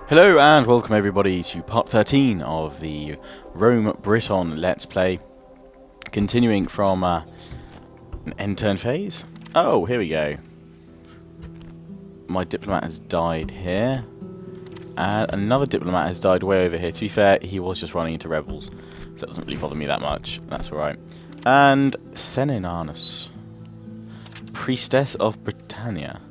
Hello and welcome everybody to part 13 of the Rome Briton Let's Play. Continuing from an end turn phase. Oh, here we go. My diplomat has died here. And another diplomat has died way over here. To be fair, he was just running into rebels. So that doesn't really bother me that much. That's alright. And Senenanus, Priestess of Britannia.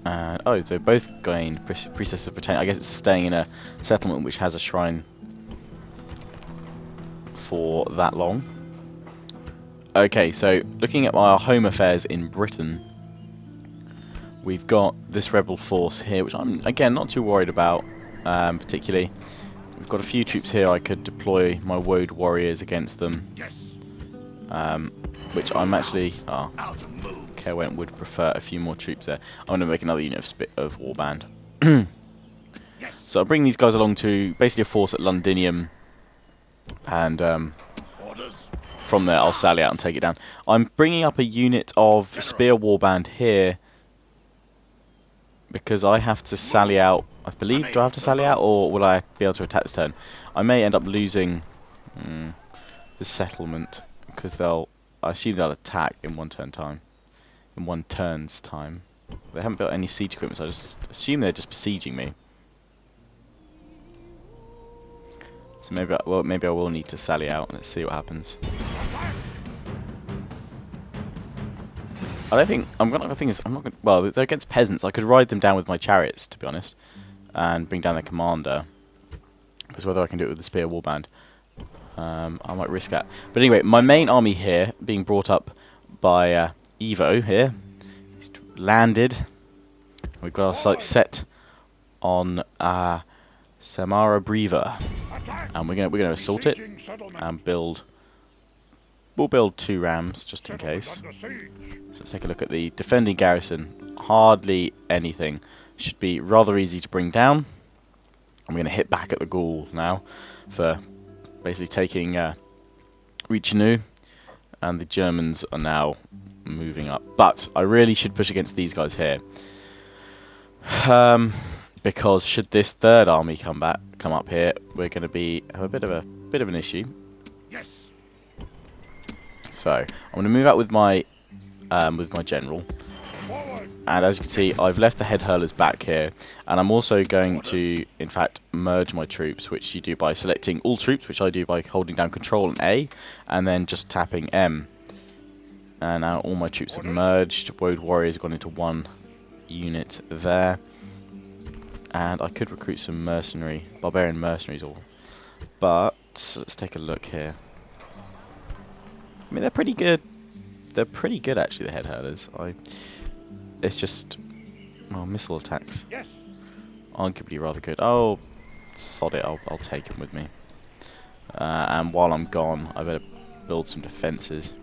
And oh, they're both going Priestess of Britannia. I guess it's staying in a settlement which has a shrine for that long. Okay, so looking at our home affairs in Britain, we've got this rebel force here, which I'm again not too worried about, particularly. We've got a few troops here. I could deploy my woad warriors against them, which I'm actually. Kerwent would prefer a few more troops there. I'm going to make another unit of Warband. So I'll bring these guys along to basically a force at Londinium, and from there I'll sally out and take it down. I'm bringing up a unit of Spear Warband here because I have to sally out. I believe, do I have to sally out, or will I be able to attack this turn? I may end up losing the settlement because I assume they'll attack in one turn's time. They haven't built any siege equipment, so I just assume they're just besieging me. So maybe I will need to sally out. Let's see what happens. I don't think I'm not gonna. Well, they're against peasants. I could ride them down with my chariots, to be honest, and bring down their commander. Because whether I can do it with the spear warband, I might risk that. But anyway, my main army here, being brought up by Evo here, he's landed. We've got our sights set on Samara breva, and we're gonna assault it and build. We'll build 2 rams just in case. So let's take a look at the defending garrison. Hardly anything. Should be rather easy to bring down. I'm going to hit back at the Gaul now for basically taking Richelieu, and the Germans are now moving up. But I really should push against these guys here, because should this third army come up here, we're going to have a bit of an issue. So I'm going to move out with my general, and as you can see, I've left the head hurlers back here, and I'm also going to, in fact, merge my troops, which you do by selecting all troops, which I do by holding down Control and A, and then just tapping M. And now all my troops have merged. Woad warriors have gone into 1 unit there, and I could recruit some barbarian mercenaries, but let's take a look here. I mean, they're pretty good. They're pretty good, actually, the head hurlers. It's just, well, missile attacks. Arguably rather good. Oh, sod it. I'll take them with me. And while I'm gone, I better build some defences.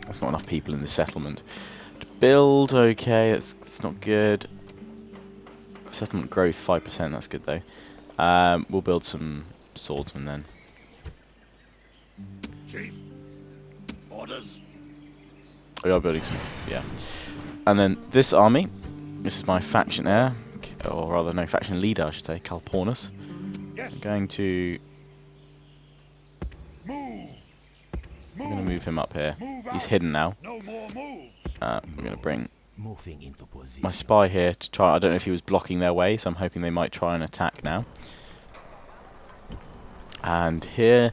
There's not enough people in the settlement to build. Okay, that's not good. Settlement growth 5%. That's good though. We'll build some swordsmen then. Chief. Orders. We are building some, yeah. And then this army, this is my faction heir, or rather no, faction leader I should say, Calpornus. I'm going to move him up here. He's hidden now. We're going to bring my spy here to try. I don't know if he was blocking their way, so I'm hoping they might try and attack now. And here,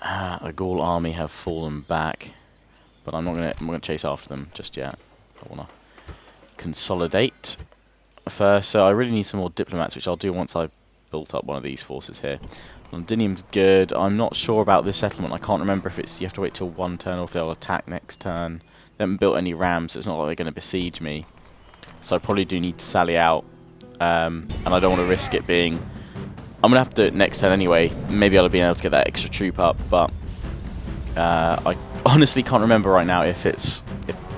the Gaul army have fallen back, but I'm not going to chase after them just yet. I want to consolidate first, so I really need some more diplomats, which I'll do once I've built up one of these forces here. Londinium's good. I'm not sure about this settlement. I can't remember if you have to wait till 1 turn or if they'll attack next turn. They haven't built any rams, so it's not like they're going to besiege me. So I probably do need to sally out, and I don't want to risk it being. I'm going to have to do it next turn anyway. Maybe I'll be able to get that extra troop up, but I honestly can't remember right now if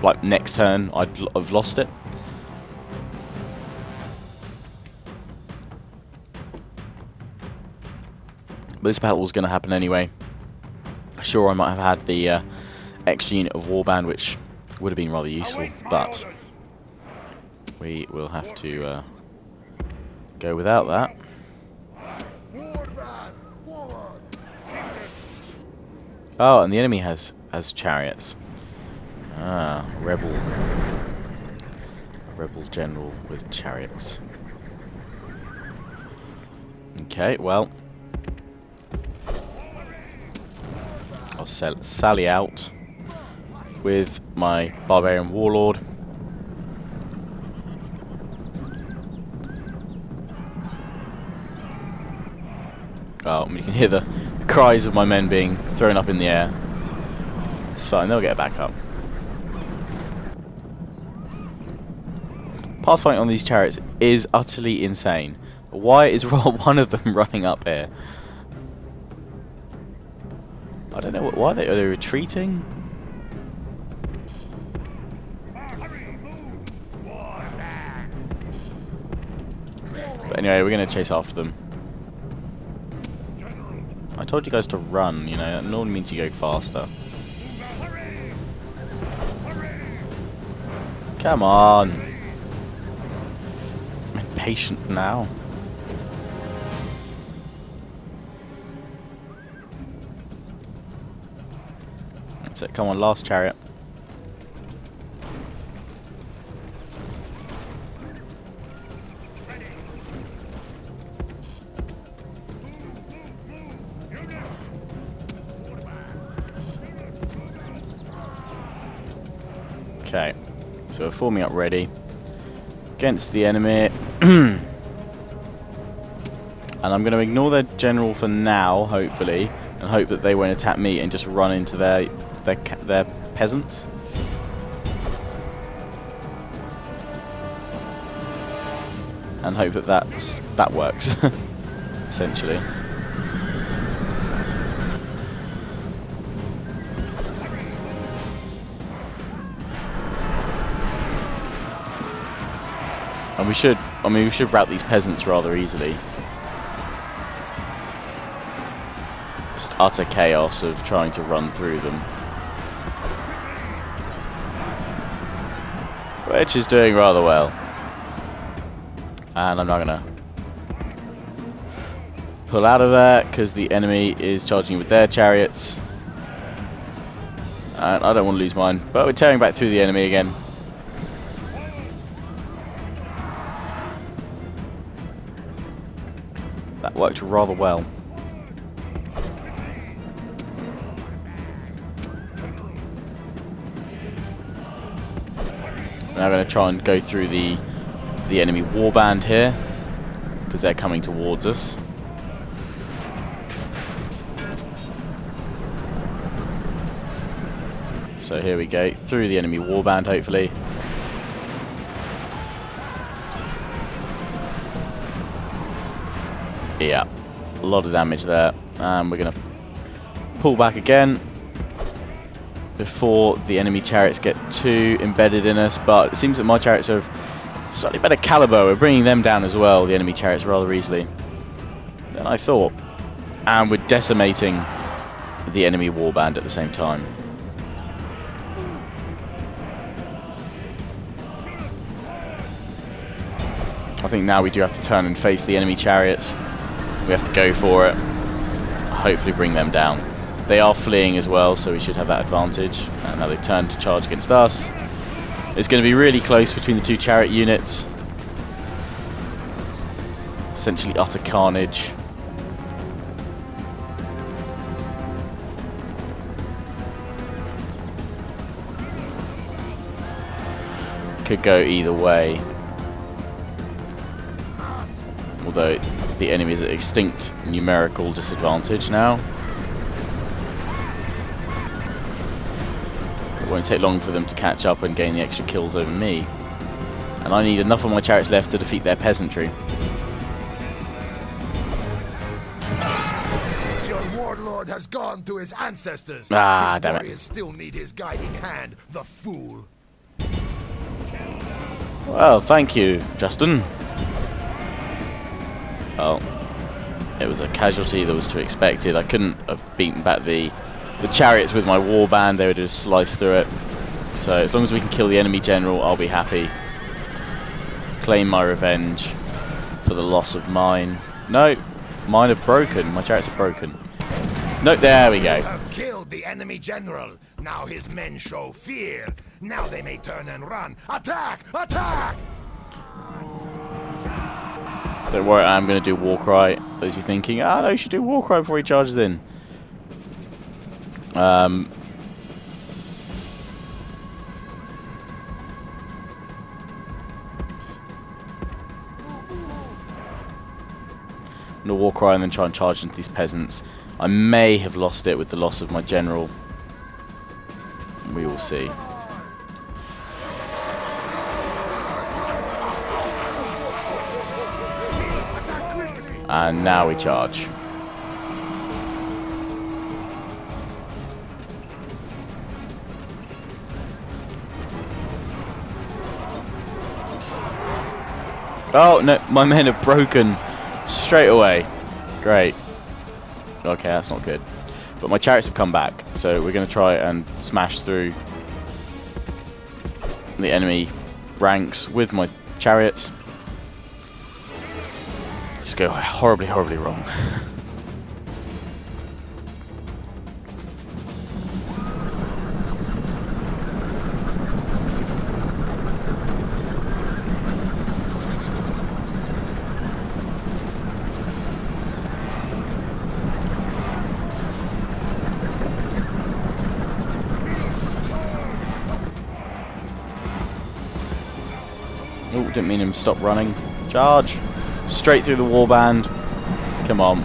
like next turn I've lost it. But this battle was going to happen anyway. Sure, I might have had the extra unit of Warband, which would have been rather useful, but we will have to go without that. Oh, and the enemy has chariots. Ah, rebel general with chariots. Okay, well, I'll sally out with my barbarian warlord. Oh, you can hear the cries of my men being thrown up in the air. It's fine, they'll get back up. Pathfinding on these chariots is utterly insane. Why is one of them running up here? I don't know, why are they retreating? But anyway, we're going to chase after them. I told you guys to run, you know, that normally means you go faster. Come on! I'm impatient now. That's it, come on, last chariot. Okay, so we're forming up ready against the enemy. And I'm going to ignore their general for now, hopefully, and hope that they won't attack me and just run into their peasants. And hope that that works, essentially. And we should rout these peasants rather easily. Just utter chaos of trying to run through them. Which is doing rather well. And I'm not gonna pull out of there because the enemy is charging with their chariots. And I don't want to lose mine, but we're tearing back through the enemy again. That worked rather well. Now I'm going to try and go through the enemy warband here, because they're coming towards us. So here we go, through the enemy warband hopefully. Yeah, a lot of damage there. And we're going to pull back again before the enemy chariots get too embedded in us. But it seems that my chariots are slightly better caliber. We're bringing them down as well, the enemy chariots, rather easily than I thought. And we're decimating the enemy warband at the same time. I think now we do have to turn and face the enemy chariots. We have to go for it. Hopefully bring them down. They are fleeing as well, so we should have that advantage. And now they turn to charge against us. It's going to be really close between the two chariot units. Essentially utter carnage. Could go either way. Although the enemy is at extinct numerical disadvantage now. It won't take long for them to catch up and gain the extra kills over me. And I need enough of my chariots left to defeat their peasantry. Your warlord has gone to his ancestors. Ah, his damn it. warriors still need his guiding hand, the fool. Well, thank you, Justin. Well, it was a casualty that was to be expected. I couldn't have beaten back the chariots with my warband. They would have just sliced through it. So as long as we can kill the enemy general, I'll be happy. claim my revenge for the loss of mine. No, mine have broken. My chariots are broken. No, there we go. You have killed the enemy general. Now his men show fear. Now they may turn and run. Attack! Attack! Don't worry, I'm going to do war cry. Those of you thinking, ah, no, you should do war cry before he charges in. I'm going to war cry and then try and charge into these peasants. I may have lost it with the loss of my general. We will see. And now we charge. Oh no, my men are broken straight away. Great. Okay, that's not good. But my chariots have come back, so we're going to try and smash through the enemy ranks with my chariots. Let's go horribly, horribly wrong. Oh, didn't mean him to stop running. Charge! Straight through the warband. Come on.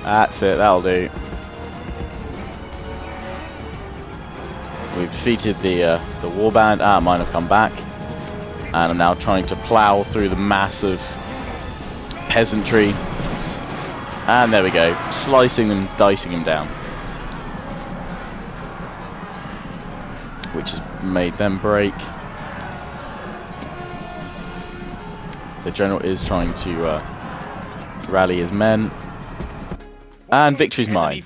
That's it, that'll do. We've defeated the warband. Ah, mine have come back. And I'm now trying to plough through the mass of peasantry. And there we go. Slicing them, dicing them down. Which has made them break. The general is trying to rally his men. And victory's mine.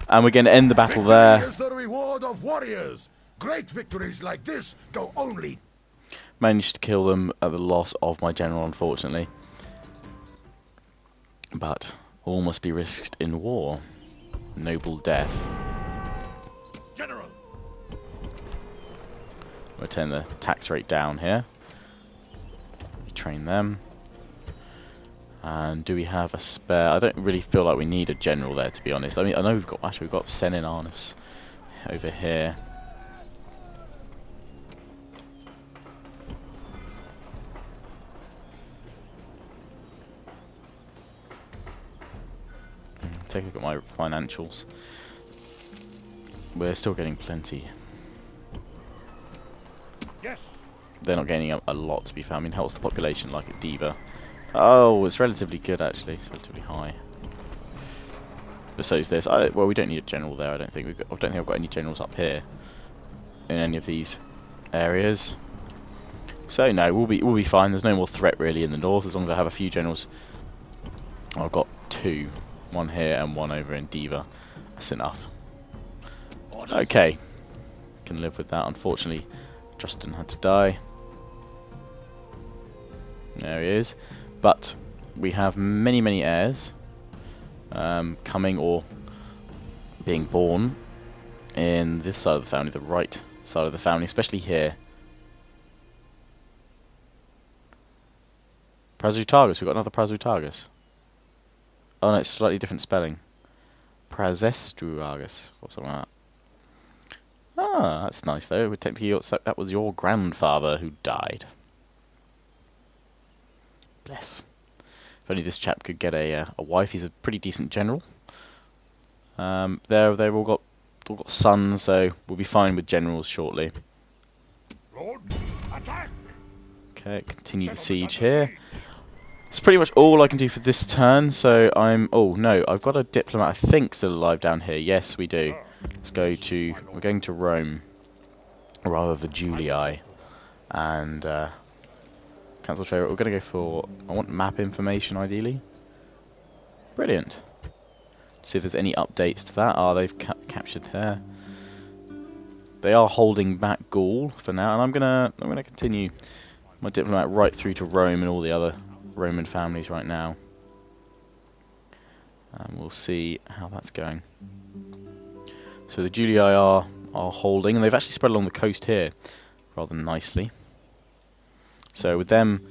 And we're going to end the battle there. Is the reward of warriors. Great victories like this go only. Managed to kill them at the loss of my general, unfortunately. But all must be risked in war. Noble death. General. We'll turn the tax rate down here. Train them. And do we have a spare? I don't really feel like we need a general there, to be honest. I mean, I know we've got Senin Arnus over here. Take a look at my financials. We're still getting plenty. Yes. They're not gaining up a lot, to be fair. I mean, what's the population like at Diva? Oh, it's relatively good, actually. It's relatively high. But so is this. Well, we don't need a general there, I don't think. I don't think I've got any generals up here in any of these areas. So, no, we'll be fine. There's no more threat, really, in the north, as long as I have a few generals. I've got two. One here and one over in Diva. That's enough. Okay. Can live with that. Unfortunately, Justin had to die. There he is. But we have many, many heirs coming or being born in this side of the family, the right side of the family, especially here. Prasutagus. We've got another Prasutagus. Oh no, it's slightly different spelling. Prazestruagus or something like that. Ah, that's nice though. Technically, that was your grandfather who died. Bless. If only this chap could get a wife. He's a pretty decent general. They've all got sons, so we'll be fine with generals shortly. Lord, attack. Okay, continue the siege here. It's pretty much all I can do for this turn. So I'm. Oh no, I've got a diplomat. I think still alive down here. Yes, we do. Let's go to. We're going to Rome, or rather the Julii, and cancel trade. We're going to go for. I want map information ideally. Brilliant. See if there's any updates to that. Oh, they've captured there. They are holding back Gaul for now, and I'm gonna continue my diplomat right through to Rome and all the other Roman families right now. And we'll see how that's going. So the Julii are holding, and they've actually spread along the coast here rather nicely. So with them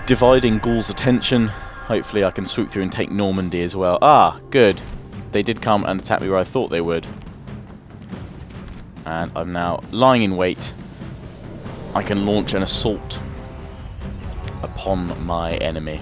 dividing Gaul's attention, hopefully I can swoop through and take Normandy as well. Ah, good. They did come and attack me where I thought they would. And I'm now lying in wait. I can launch an assault upon my enemy.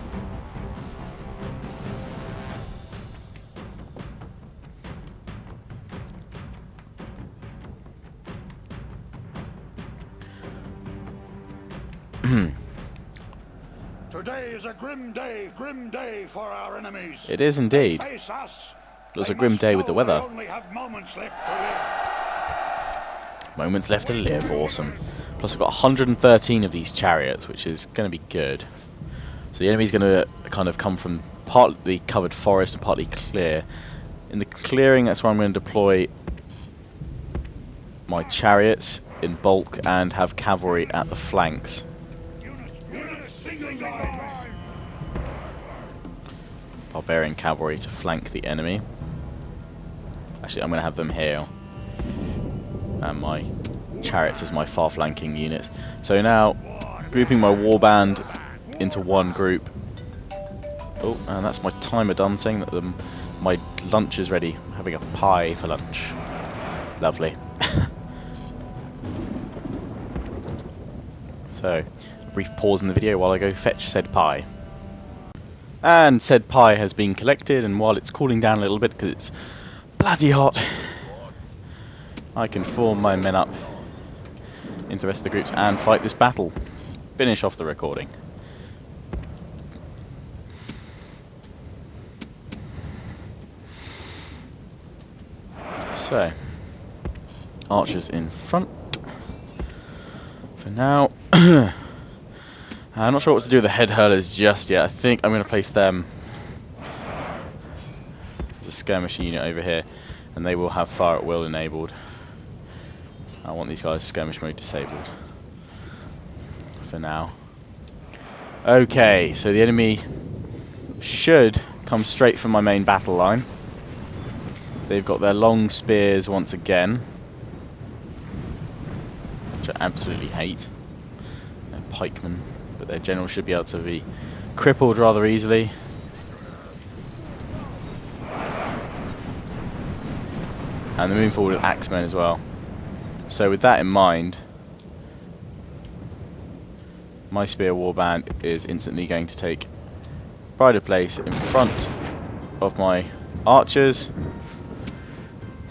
Today is a grim day for our enemies. It is indeed. They face us. It was They a grim must day with know the weather. they only have moments left to live. Moments left to live, awesome. Plus I've got 113 of these chariots, which is going to be good. So the enemy's going to kind of come from partly covered forest and partly clear. In the clearing, that's where I'm going to deploy my chariots in bulk and have cavalry at the flanks. Barbarian cavalry to flank the enemy. Actually, I'm going to have them here. And my chariots as my far flanking units. So now, grouping my warband into one group. Oh, and that's my timer done, saying that my lunch is ready. I'm having a pie for lunch. Lovely. So, a brief pause in the video while I go fetch said pie. And said pie has been collected, and while it's cooling down a little bit because it's bloody hot, I can form my men up into the rest of the groups and fight this battle. Finish off the recording. So, archers in front for now. I'm not sure what to do with the head hurlers just yet. I think I'm going to place them as a skirmish unit over here, and they will have fire at will enabled. I want these guys skirmish mode disabled for now. Okay, so the enemy should come straight from my main battle line. They've got their long spears once again, which I absolutely hate. They're pikemen, but their general should be able to be crippled rather easily. And they're moving forward with axemen as well. So with that in mind, my spear warband is instantly going to take pride of place in front of my archers,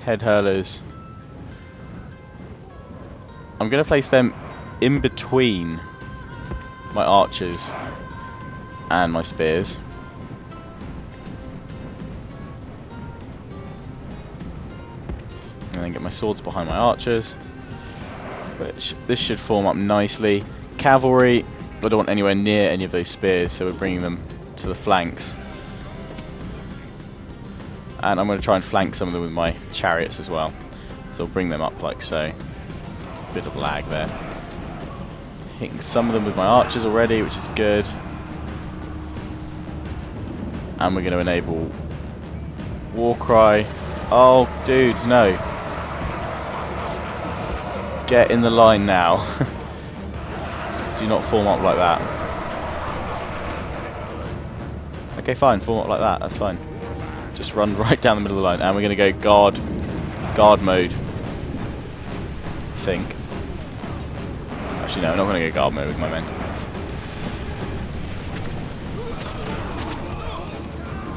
head hurlers. I'm going to place them in between my archers and my spears. And then get my swords behind my archers. Which this should form up nicely. Cavalry, I don't want anywhere near any of those spears, so we're bringing them to the flanks. And I'm going to try and flank some of them with my chariots as well. So I'll bring them up like so. Bit of lag there. Hitting some of them with my archers already, which is good. And we're going to enable Warcry. Oh, dudes, no. Get in the line now. Do not form up like that. Okay, fine, form up like that, that's fine. Just run right down the middle of the line, and we're going to go guard mode. I think. Actually, no, I'm not going to go guard mode with my men.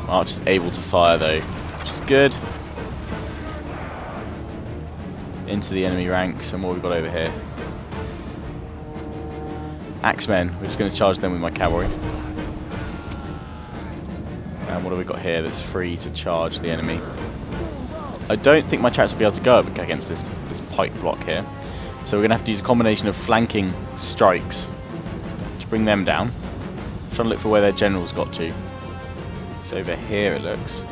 Archer's able to fire though, which is good. Into the enemy ranks, and what we've got over here. Axemen, we're just going to charge them with my cavalry. And what have we got here that's free to charge the enemy? I don't think my chariots will be able to go up against this pike block here. So we're going to have to use a combination of flanking strikes to bring them down. I'm trying to look for where their general's got to. It's over here, it looks.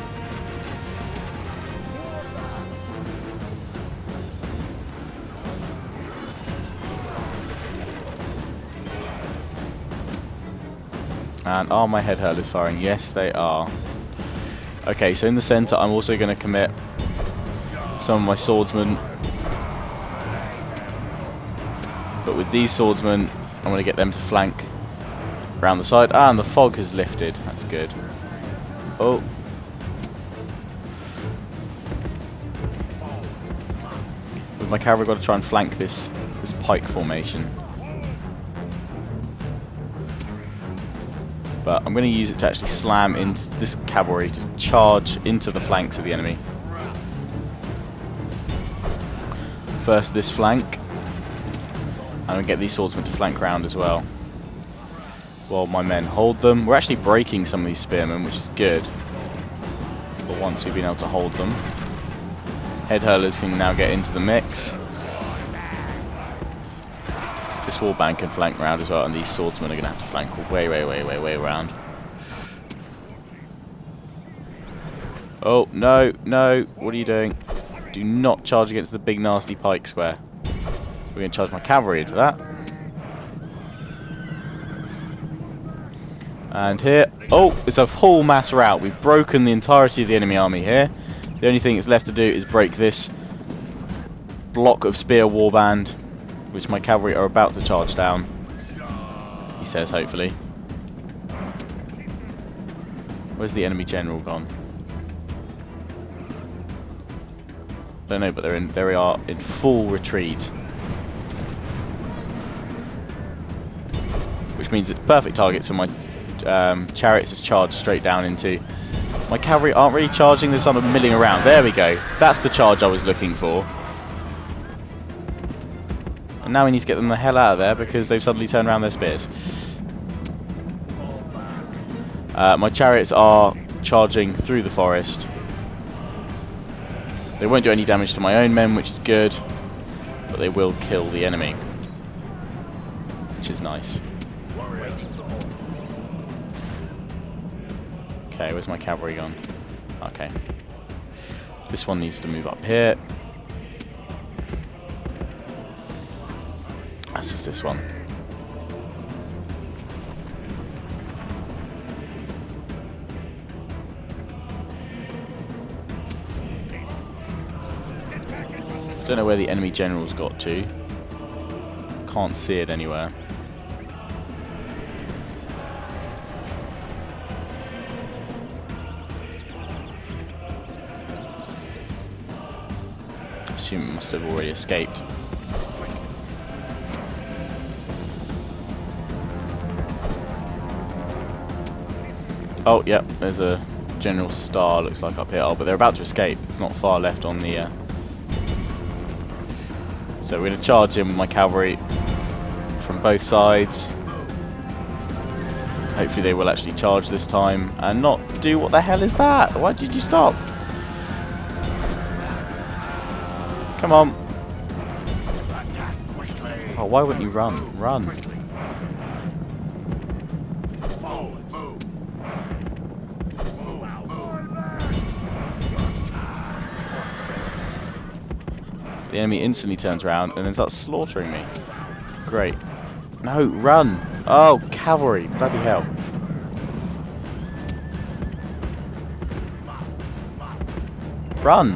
And are my head hurlers firing? Yes, they are. Okay, so in the centre, I'm also going to commit some of my swordsmen. But with these swordsmen, I'm going to get them to flank around the side. Ah, and the fog has lifted. That's good. Oh. With my cavalry, I've got to try and flank this pike formation. But I'm going to use it to actually slam into this cavalry to charge into the flanks of the enemy. First this flank. And I'm going to get these swordsmen to flank round as well. While my men hold them. We're actually breaking some of these spearmen, which is good. But once we've been able to hold them. Head hurlers can now get into the mix. This warband can flank round as well, and these swordsmen are going to have to flank way around. Oh, no, no, what are you doing? Do not charge against the big nasty pike square. We're going to charge my cavalry into that. And here, oh, it's a full mass rout. We've broken the entirety of the enemy army here. The only thing that's left to do is break this block of spear warband, which my cavalry are about to charge down. He says, hopefully. Where's the enemy general gone? Don't know, but they are in full retreat. Which means it's perfect targets for my chariots is charged straight down into. My cavalry aren't really charging, they're sort of milling around. There we go. That's the charge I was looking for. And now we need to get them the hell out of there because they've suddenly turned around their spears. My chariots are charging through the forest. They won't do any damage to my own men, which is good. But they will kill the enemy. Which is nice. Okay, where's my cavalry gone? Okay. This one needs to move up here. As does this one. Don't know where the enemy general's got to. Can't see it anywhere. Assume it must have already escaped. Oh, yep, there's a general star, looks like, up here. Oh, but they're about to escape. There's not far left on the... So we're going to charge in with my cavalry from both sides. Hopefully they will actually charge this time and not do... What the hell is that? Why did you stop? Come on. Oh, why wouldn't you run? Run. The enemy instantly turns around and then starts slaughtering me. Great. No, run! Oh, cavalry! Bloody hell. Run!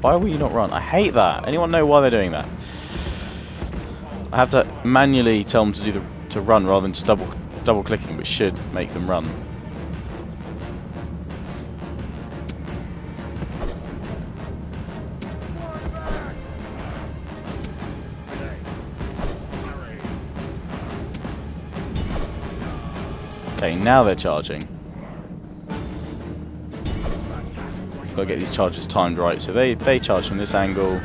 Why will you not run? I hate that. Anyone know why they're doing that? I have to manually tell them to run rather than just double clicking, which should make them run. Okay, now they're charging. Gotta get these charges timed right. So they charge from this angle.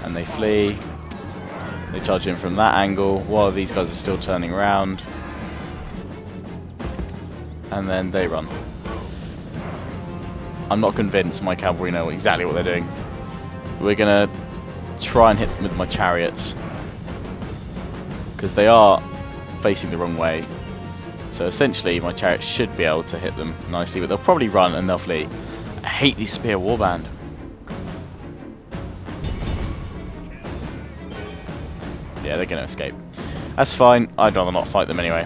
And they flee. They charge in from that angle while these guys are still turning around. And then they run. I'm not convinced my cavalry know exactly what they're doing. We're gonna try and hit them with my chariots. Because they are facing the wrong way. So essentially my chariots should be able to hit them nicely, but they'll probably run and they'll flee. I hate these spear warband. Yeah, they're going to escape. That's fine. I'd rather not fight them anyway.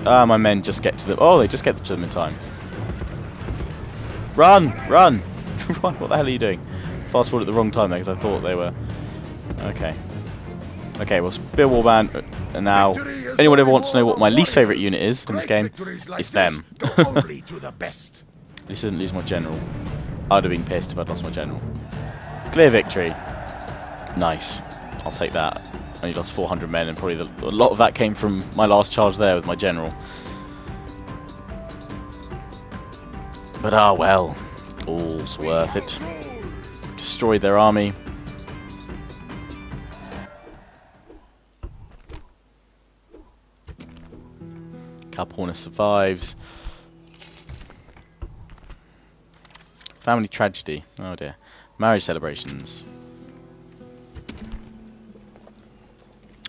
Ah, my men just get to them. Oh, they just get to them in time. Run! Run! Run! What the hell are you doing? Fast forward at the wrong time there, because I thought they were... Okay. Okay, well, Spear Warband, and now, anyone ever wants to know what my least favourite unit is in this game, it's them. This doesn't lose my general. I'd have been pissed if I'd lost my general. Clear victory. Nice. I'll take that. Only lost 400 men, and probably a lot of that came from my last charge there with my general. But ah well, all's worth it. Destroyed their army. Cup Horner survives. Family tragedy. Oh dear. Marriage celebrations.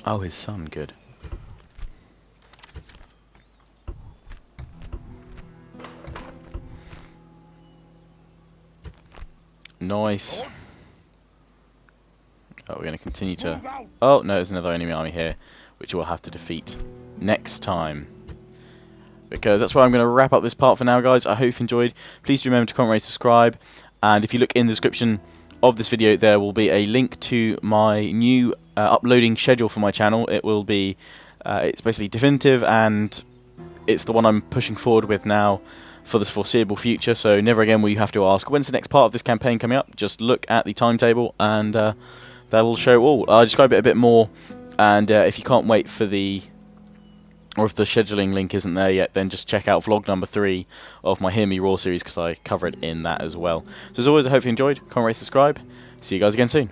Oh, his son. Good. Nice. Oh, we're going to continue to... Oh, no, there's another enemy army here, which we'll have to defeat next time. Because that's where I'm going to wrap up this part for now, guys. I hope you enjoyed. Please do remember to comment, rate, subscribe. And if you look in the description of this video, there will be a link to my new uploading schedule for my channel. It will be... it's basically definitive, and it's the one I'm pushing forward with now for the foreseeable future. So never again will you have to ask, when's the next part of this campaign coming up? Just look at the timetable, and that'll show all. I'll describe it a bit more, and if you can't wait for the... or if the scheduling link isn't there yet, then just check out vlog number 3 of my Hear Me Roar series, because I cover it in that as well. So as always, I hope you enjoyed. Comment, rate, subscribe. See you guys again soon.